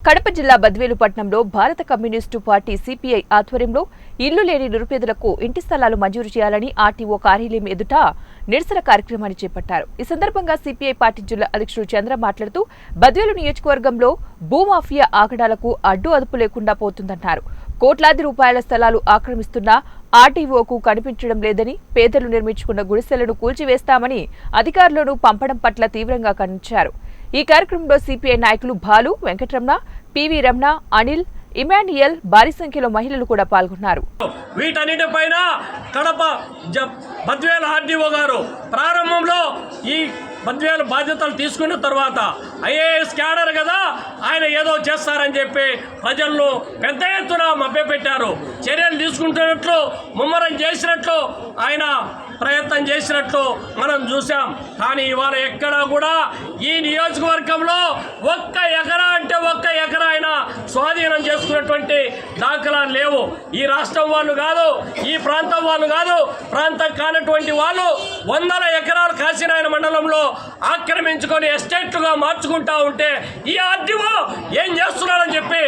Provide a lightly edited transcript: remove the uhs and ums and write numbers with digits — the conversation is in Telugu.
కడప జిల్లా బద్వేలు పట్టణంలో భారత కమ్యూనిస్టు పార్టీ సిపిఐ ఆధ్వర్యంలో ఇల్లు లేని నిరుపేదలకు ఇంటి స్థలాలు మంజూరు చేయాలని ఆర్టీఓ కార్యాలయం ఎదుట నిరసన కార్యక్రమాన్ని చేపట్టారు. ఈ సందర్భంగా సిపిఐ పార్టీ జిల్లా అధ్యక్షుడు చంద్ర మాట్లాడుతూ బద్వేలు నియోజకవర్గంలో భూమాఫియా ఆగడాలకు అడ్డు అదుపు లేకుండా పోతుందన్నారు. కోట్లాది రూపాయల స్థలాలు ఆక్రమిస్తున్న ఆర్టీఓకు కనిపించడం లేదని, పేదలు నిర్మించుకున్న గుడిసెలను కూల్చివేస్తామని అధికారులను పంపడం పట్ల తీవ్రంగా ఖండించారు. ఈ కార్యక్రమంలో సిపిఐ నాయకులు బాలు, వెంకటరమణ, పివి రమణ, అనిల్, ఇమాన్యుయల్, భారీ సంఖ్యలో మహిళలు కూడా పాల్గొన్నారు. వీటన్నిటిపైన కడప బద్వేలు ఆర్టీఓ గారు ప్రారంభంలో ఈ బద్వేలు బాధ్యతలు తీసుకున్న తర్వాత ఐఏఎస్ క్యాడర్ కదా, ఆయన ఏదో చేస్తారని చెప్పి ప్రజలను పెద్ద ఎత్తున మభ్యపెట్టారు. చర్యలు తీసుకుంటున్నట్లు, ముమ్మరం చేసినట్లు ఆయన ప్రయత్నం చేసినట్లు మనం చూసాం. కానీ ఇవాళ ఎక్కడా కూడా ఈ నియోజకవర్గంలో ఒక్క ఎకరా అంటే ఒక్క ఎకరా ఆయన స్వాధీనం చేసుకున్నటువంటి దాఖలాలు లేవు. ఈ రాష్ట్రం వాళ్ళు కాదు, ఈ ప్రాంతం వాళ్ళు కాదు, ప్రాంతం కానటువంటి వాళ్ళు వందల ఎకరాలు కాశీనాయన మండలంలో ఆక్రమించుకొని ఎస్టేట్లుగా మార్చుకుంటా ఉంటే ఈ ఆర్టీఓ ఏం చేస్తున్నారని చెప్పి